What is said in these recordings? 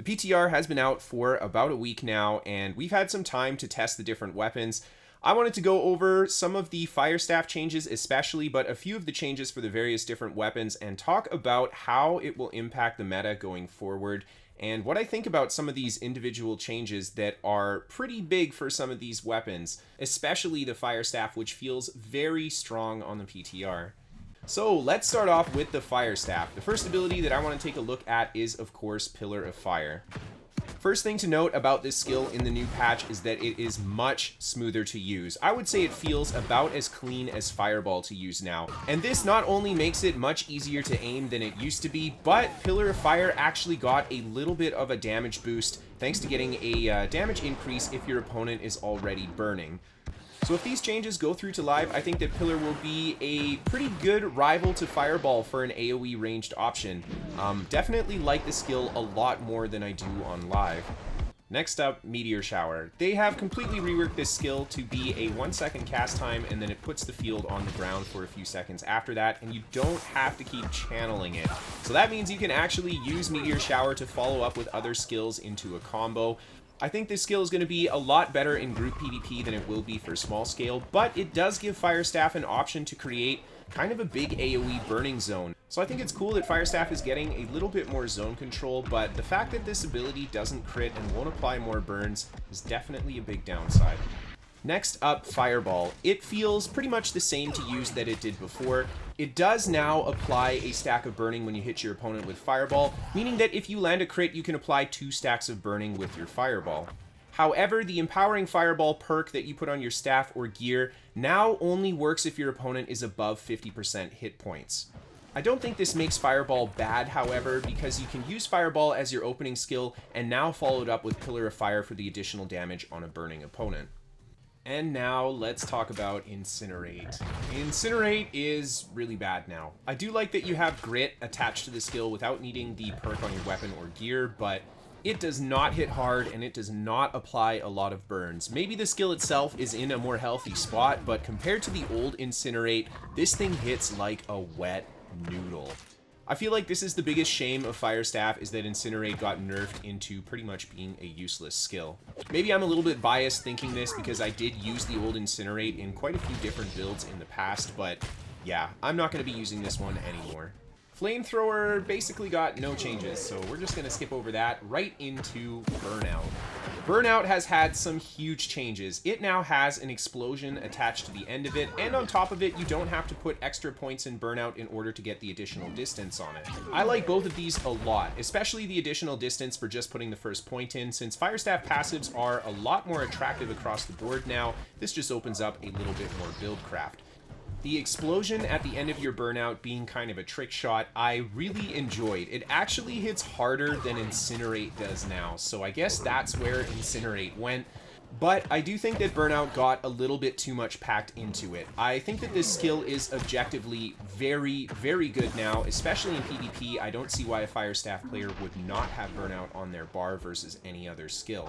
The PTR has been out for about a week now, and we've had some time to test the different weapons. I wanted to go over some of the fire staff changes especially, but a few of the changes for the various different weapons, and talk about how it will impact the meta going forward, and what I think about some of these individual changes that are pretty big for some of these weapons, especially the fire staff, which feels very strong on the PTR. So let's start off with the fire staff. The first ability that I want to take a look at is, of course, Pillar of Fire. First thing to note about this skill in the new patch is that it is much smoother to use. I would say it feels about as clean as Fireball to use now. And this not only makes it much easier to aim than it used to be, but Pillar of Fire actually got a little bit of a damage boost thanks to getting a damage increase if your opponent is already burning. So if these changes go through to live, I think that Pillar will be a pretty good rival to Fireball for an AoE ranged option. Definitely like the skill a lot more than I do on live. Next up, Meteor Shower. They have completely reworked this skill to be a 1-second cast time, and then it puts the field on the ground for a few seconds after that, and you don't have to keep channeling it. So that means you can actually use Meteor Shower to follow up with other skills into a combo. I think this skill is going to be a lot better in group PvP than it will be for small scale, but it does give Fire Staff an option to create kind of a big AoE burning zone. So I think it's cool that Fire Staff is getting a little bit more zone control, but the fact that this ability doesn't crit and won't apply more burns is definitely a big downside. Next up, Fireball. It feels pretty much the same to use that it did before. It does now apply a stack of burning when you hit your opponent with Fireball, meaning that if you land a crit, you can apply 2 stacks of burning with your Fireball. However, the Empowering Fireball perk that you put on your staff or gear now only works if your opponent is above 50% hit points. I don't think this makes Fireball bad, however, because you can use Fireball as your opening skill and now follow it up with Pillar of Fire for the additional damage on a burning opponent. And now let's talk about Incinerate. Incinerate is really bad now. I do like that you have Grit attached to the skill without needing the perk on your weapon or gear, but it does not hit hard and it does not apply a lot of burns. Maybe the skill itself is in a more healthy spot, but compared to the old Incinerate, this thing hits like a wet noodle. I feel like this is the biggest shame of Fire Staff, is that Incinerate got nerfed into pretty much being a useless skill. Maybe I'm a little bit biased thinking this because I did use the old Incinerate in quite a few different builds in the past, but yeah, I'm not going to be using this one anymore. Flamethrower basically got no changes, so we're just going to skip over that right into Burnout. Burnout has had some huge changes. It now has an explosion attached to the end of it, and on top of it, you don't have to put extra points in Burnout in order to get the additional distance on it. I like both of these a lot, especially the additional distance for just putting the first point in. Since Fire Staff passives are a lot more attractive across the board now, this just opens up a little bit more build craft. The explosion at the end of your Burnout being kind of a trick shot, I really enjoyed. It actually hits harder than Incinerate does now, so I guess that's where Incinerate went. But I do think that Burnout got a little bit too much packed into it. I think that this skill is objectively very, very good now, especially in PvP. I don't see why a Fire Staff player would not have Burnout on their bar versus any other skill.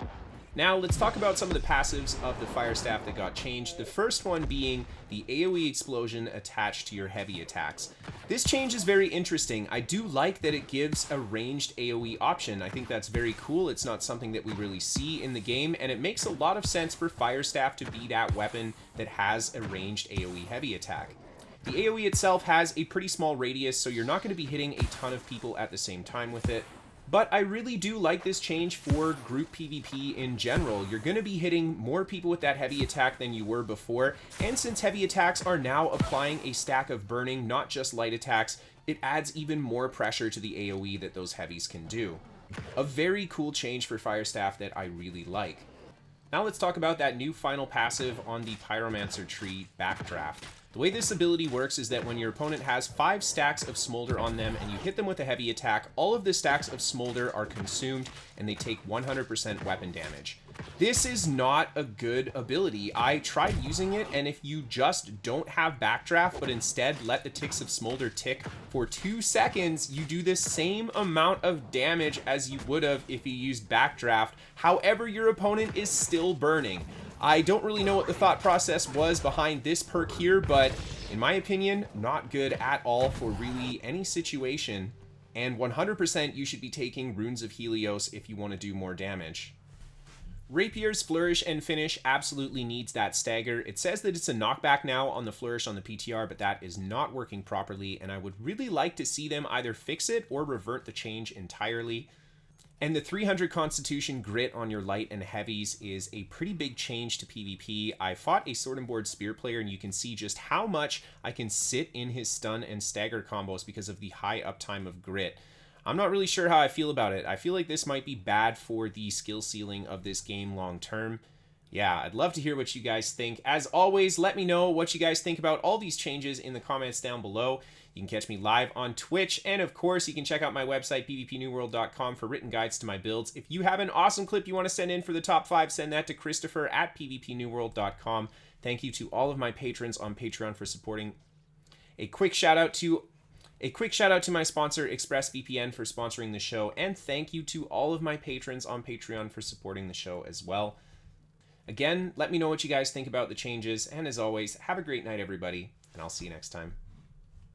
Now, let's talk about some of the passives of the Fire Staff that got changed. The first one being the AoE explosion attached to your heavy attacks. This change is very interesting. I do like that it gives a ranged AoE option. I think that's very cool. It's not something that we really see in the game, and it makes a lot of sense for Fire Staff to be that weapon that has a ranged AoE heavy attack. The AoE itself has a pretty small radius, so you're not going to be hitting a ton of people at the same time with it. But I really do like this change for group PvP in general. You're going to be hitting more people with that heavy attack than you were before, and since heavy attacks are now applying a stack of burning, not just light attacks, it adds even more pressure to the AoE that those heavies can do. A very cool change for Fire Staff that I really like. Now let's talk about that new final passive on the Pyromancer tree, Backdraft. The way this ability works is that when your opponent has 5 stacks of Smolder on them and you hit them with a heavy attack, all of the stacks of Smolder are consumed and they take 100% weapon damage. This is not a good ability. I tried using it, and if you just don't have Backdraft but instead let the ticks of Smolder tick for 2 seconds, you do the same amount of damage as you would have if you used Backdraft. However, your opponent is still burning. I don't really know what the thought process was behind this perk here, but in my opinion, not good at all for really any situation. And 100% you should be taking Runes of Helios if you want to do more damage. Rapier's Flourish and Finish absolutely needs that stagger. It says that it's a knockback now on the Flourish on the PTR, but that is not working properly, and I would really like to see them either fix it or revert the change entirely. And the 300 Constitution Grit on your light and heavies is a pretty big change to PvP. I fought a Sword and Board Spear player, and you can see just how much I can sit in his stun and stagger combos because of the high uptime of Grit. I'm not really sure how I feel about it. I feel like this might be bad for the skill ceiling of this game long term. Yeah, I'd love to hear what you guys think. As always, let me know what you guys think about all these changes in the comments down below. You can catch me live on Twitch, and of course, you can check out my website, pvpnewworld.com, for written guides to my builds. If you have an awesome clip you want to send in for the top 5, send that to Kristofer at pvpnewworld.com. Thank you to all of my patrons on Patreon for supporting. A quick shout out to my sponsor, ExpressVPN, for sponsoring the show, and thank you to all of my patrons on Patreon for supporting the show as well. Again, let me know what you guys think about the changes, and as always, have a great night, everybody, and I'll see you next time.